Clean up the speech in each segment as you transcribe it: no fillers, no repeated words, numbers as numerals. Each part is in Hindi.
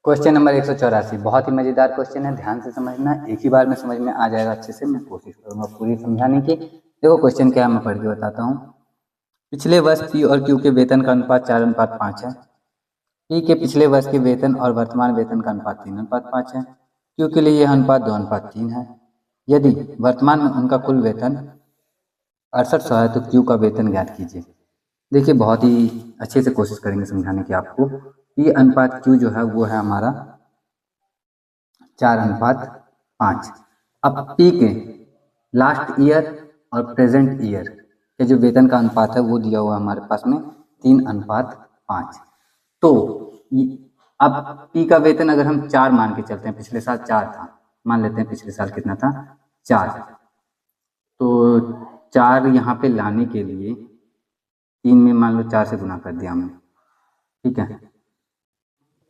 क्वेश्चन नंबर 184 बहुत ही मजेदार क्वेश्चन है, ध्यान से समझना, एक ही बार में समझ में आ जाएगा अच्छे से। मैं कोशिश करूंगा पूरी समझाने की। देखो क्वेश्चन क्या है, मैं पढ़ के बताता हूँ। पिछले वर्ष पी और क्यू के वेतन का अनुपात 4:5 है। पी के पिछले वर्ष के वेतन और वर्तमान वेतन का अनुपात 3:5 है। क्यू के लिए यह अनुपात 2:3 है। यदि वर्तमान में उनका कुल वेतन 6800 है तो क्यू का वेतन ज्ञात कीजिए। देखिए बहुत ही अच्छे से कोशिश करेंगे समझाने की आपको। पी अनुपात क्यू जो है वो है हमारा 4:5। अब पी के लास्ट ईयर और प्रेजेंट ईयर के जो वेतन का अनुपात है वो दिया हुआ है हमारे पास में 3:5। तो अब पी का वेतन अगर हम 4 मान के चलते हैं, पिछले साल 4 था, मान लेते हैं पिछले साल कितना था 4, तो 4 यहाँ पे लाने के लिए 3 में मान लो 4 से गुना कर दिया हमने, ठीक है,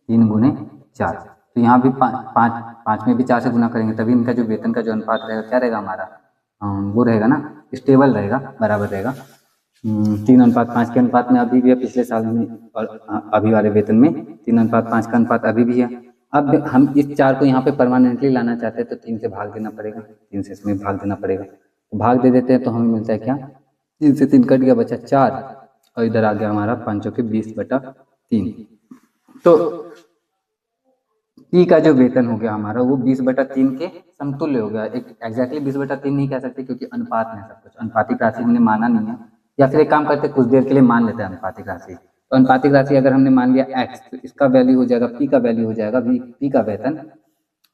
3 गुने 4, तो यहाँ भी 5 में भी 4 से गुना करेंगे तभी इनका जो वेतन का जो अनुपात रहेगा क्या रहेगा हमारा, वो रहेगा ना, स्टेबल रहेगा, बराबर रहेगा। 3:5 के अनुपात में अभी भी है, पिछले साल में और अभी वाले वेतन में 3:5 का अनुपात अभी भी है। अब हम इस 4 को यहाँ पे परमानेंटली लाना चाहते हैं तो 3 से भाग देना पड़ेगा, 3 से इसमें भाग देना पड़ेगा, तो भाग दे देते हैं तो हमें मिलता है क्या, 3 से 3 कट गया, बचा 4 और इधर आ गया हमारा 5 के 20/3। तो पी का जो वेतन हो गया हमारा वो 20/3 के समतुल्य हो गया। एक एग्जैक्टली 20/3 नहीं कह सकते क्योंकि अनुपात में सब कुछ, अनुपातिक राशि हमने माना नहीं है, या फिर एक काम करते कुछ देर के लिए मान लेते हैं अनुपातिक राशि। तो अनुपातिक राशि अगर हमने मान लिया x, तो इसका वैल्यू हो जाएगा पी का वैल्यू हो जाएगा पी का वेतन।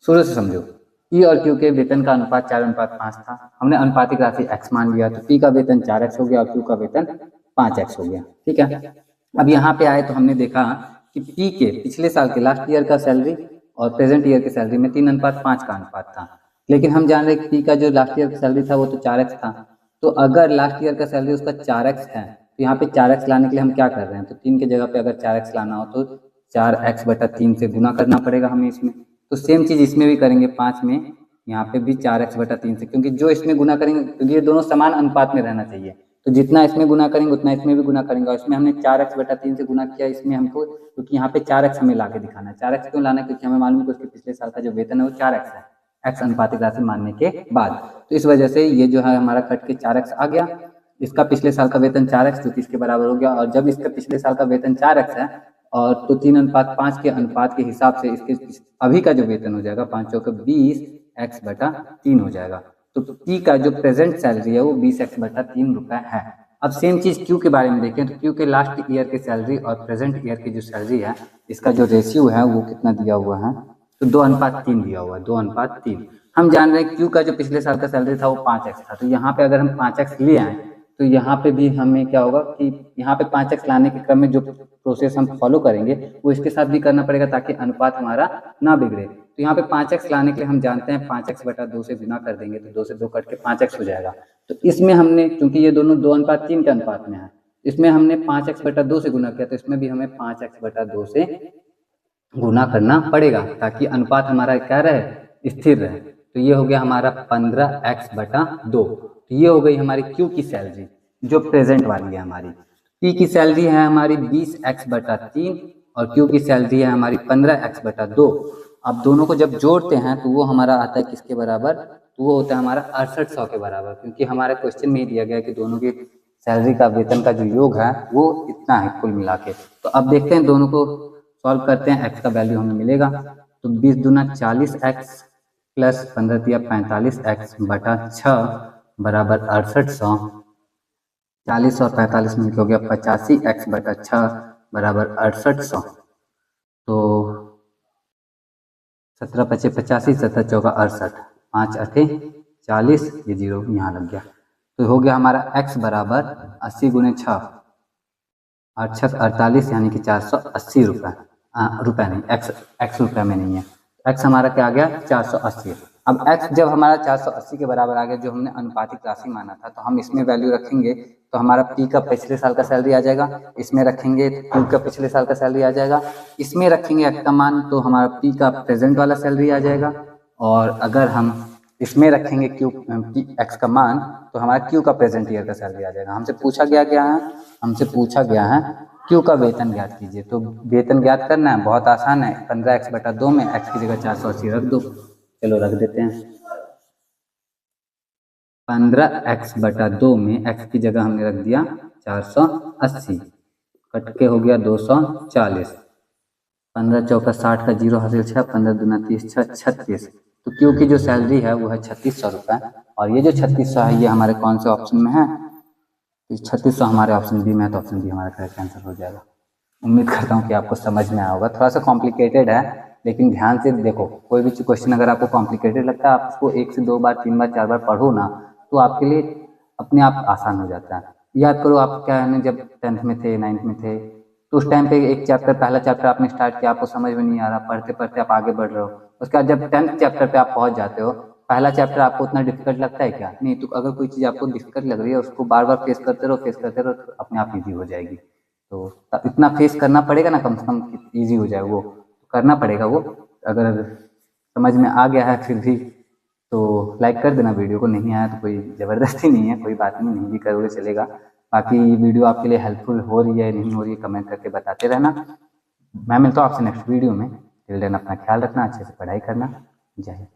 शुरू से समझो, पी और क्यू के वेतन का अनुपात 4:5 था, हमने अनुपातिक राशि x मान लिया, तो पी का वेतन 4x हो गया और क्यू का वेतन 5x हो गया, ठीक है। अब यहाँ पे आए तो हमने देखा कि पी के पिछले साल के लास्ट ईयर का सैलरी और प्रेजेंट ईयर की सैलरी में 3:5 का अनुपात था, लेकिन हम जान रहे पी का जो लास्ट ईयर का सैलरी था वो तो 4x था, तो अगर लास्ट ईयर का सैलरी उसका 4x है तो यहाँ पे 4x लाने के लिए हम क्या कर रहे हैं, तो 3 की जगह पे अगर 4x लाना हो तो 4x/3 से गुना करना पड़ेगा हमें इसमें। तो सेम चीज़ इसमें भी करेंगे, 5 में यहाँ पे भी 4x/3 से, क्योंकि जो इसमें गुना करेंगे, क्योंकि ये दोनों समान अनुपात में रहना चाहिए, तो जितना इसमें गुना करेंगे उतना इसमें भी गुना करेंगे, और इसमें हमने 4x/3 से गुना किया इसमें हमको, क्योंकि यहाँ पे 4x हमें ला के दिखाना है। 4x क्यों लाना है, क्योंकि हमें मालूम है कि उसके पिछले साल का जो वेतन है वो 4x है, x अनुपातिक राशि मानने के बाद, तो इस वजह से ये जो है हमारा कट के 4x आ गया। इसका पिछले साल का वेतन 4x जो कि इसके बराबर हो गया, और जब इसका पिछले साल का वेतन 4x है और तो 3:5 के अनुपात के हिसाब से इसके अभी का जो वेतन हो जाएगा 5 के 20x/3 हो जाएगा। तो पी का जो प्रेजेंट सैलरी है वो 20x/3 रुपए है। अब सेम चीज क्यू के बारे में देखें तो क्यू के लास्ट ईयर की सैलरी और प्रेजेंट ईयर की जो सैलरी है इसका जो रेशियो है वो कितना दिया हुआ है, तो 2:3 दिया हुआ है, 2:3। हम जान रहे हैं क्यू का जो पिछले साल का सैलरी था वो 5x था, तो यहाँ पे अगर हम 5x ले आए तो यहाँ पे भी हमें क्या होगा कि यहाँ पे 5x लाने के क्रम में जो प्रोसेस हम फॉलो करेंगे वो इसके साथ भी करना पड़ेगा ताकि अनुपात हमारा ना बिगड़े। तो यहाँ पे 5x लाने के लिए हम जानते हैं 5x/2 से गुना कर देंगे तो 2 से 2 कट के 5x हो जाएगा। तो इसमें हमने, क्योंकि ये दोनों 2:3 के अनुपात में है, इसमें हमने 5x/2 से गुना किया, तो इसमें भी हमें 5x/2 से गुना करना पड़ेगा ताकि अनुपात हमारा क्या रहे, स्थिर रहे। तो ये हो गया हमारा 15x/2। तो ये हो गई हमारी क्यू की सैलरी जो प्रेजेंट वाली है हमारी। पी की सैलरी है हमारी 20x/3 और क्यू की सैलरी है हमारी 15x/2। अब दोनों को जब जोड़ते हैं तो वो हमारा आता है किसके बराबर, तो वो होता है हमारा 6800 के बराबर, क्योंकि हमारे क्वेश्चन में ही दिया गया है कि दोनों की सैलरी का वेतन का जो योग है वो इतना है कुल मिला के। तो अब देखते हैं दोनों को सॉल्व करते हैं, x का वैल्यू हमें मिलेगा, तो 20 दूना 40x प्लस 15 दिया 45x/6 बराबर 6800। 40 और 45 मिलकर हो गया 85x/6 बराबर 6800। तो 17 पचे 85, 17 चौका 68, 5 अठे 40, ये 0 यहाँ लग गया, तो हो गया हमारा x बराबर 80 गुने 6, 8 6 48 यानी कि 480 रुपये, रुपये नहीं, x रुपये में नहीं है, x हमारा क्या आ गया 480। अब x जब हमारा 480 के बराबर आ गया जो हमने अनुपातिक राशि माना था, तो हम इसमें वैल्यू रखेंगे तो हमारा p का पिछले साल का सैलरी आ जाएगा, इसमें रखेंगे q का पिछले साल का सैलरी आ जाएगा, इसमें रखेंगे x का मान तो हमारा p का प्रेजेंट वाला सैलरी आ जाएगा, और अगर हम इसमें रखेंगे x का मान तो हमारा q का प्रेजेंट ईयर का सैलरी आ जाएगा। हमसे पूछा गया है क्यू का वेतन ज्ञात कीजिए। तो वेतन ज्ञात करना है, बहुत आसान है। 15x/2 में x की जगह 480 रख दो। चलो रख देते हैं। 15x/2 में x की जगह हमने रख दिया 480, कट के हो गया 240। 15 चौका 60 का जीरो हासिल 6, 15 दूना 30, 36। तो क्यू की जो सैलरी है वो है 3600 रुपये। और ये जो 3600 है ये हमारे कौन से ऑप्शन में है? 3600 हमारे ऑप्शन बी में है, तो ऑप्शन बी हमारा करेक्ट आंसर हो जाएगा। उम्मीद करता हूँ कि आपको समझ में आया होगा। थोड़ा सा कॉम्प्लिकेटेड है, लेकिन ध्यान से देखो। कोई भी क्वेश्चन अगर आपको कॉम्प्लिकेटेड लगता है, आप उसको 1 से 2 बार 3 बार 4 बार पढ़ो ना, तो आपके लिए अपने आप आसान हो जाता है। याद करो, आप क्या है ना, जब 10th में थे, 9th में थे, तो उस टाइम पे एक चैप्टर, पहला चैप्टर आपने स्टार्ट किया, आपको समझ में नहीं आ रहा, पढ़ते पढ़ते आप आगे बढ़ रहे हो। उसके बाद जब 10th चैप्टर पे आप पहुंच जाते हो, पहला चैप्टर आपको उतना डिफिकल्ट लगता है क्या? नहीं। तो अगर कोई चीज़ आपको डिफिकल्ट लग रही है, उसको बार बार फेस करते रहो, फेस करते रहो, तो अपने आप ईजी हो जाएगी। तो इतना फेस करना पड़ेगा ना, कम से कम ईजी हो जाए वो, करना पड़ेगा वो। अगर समझ में आ गया है फिर भी, तो लाइक कर देना वीडियो को। नहीं आया तो कोई ज़बरदस्ती नहीं है, कोई बात नहीं, नहीं भी करोगे चलेगा। बाकी ये वीडियो आपके लिए हेल्पफुल हो रही है नहीं हो रही है, कमेंट करके बताते रहना। मैं मिलता हूँ आपसे नेक्स्ट वीडियो में। टिल देन अपना ख्याल रखना, अच्छे से पढ़ाई करना। जय हिंद।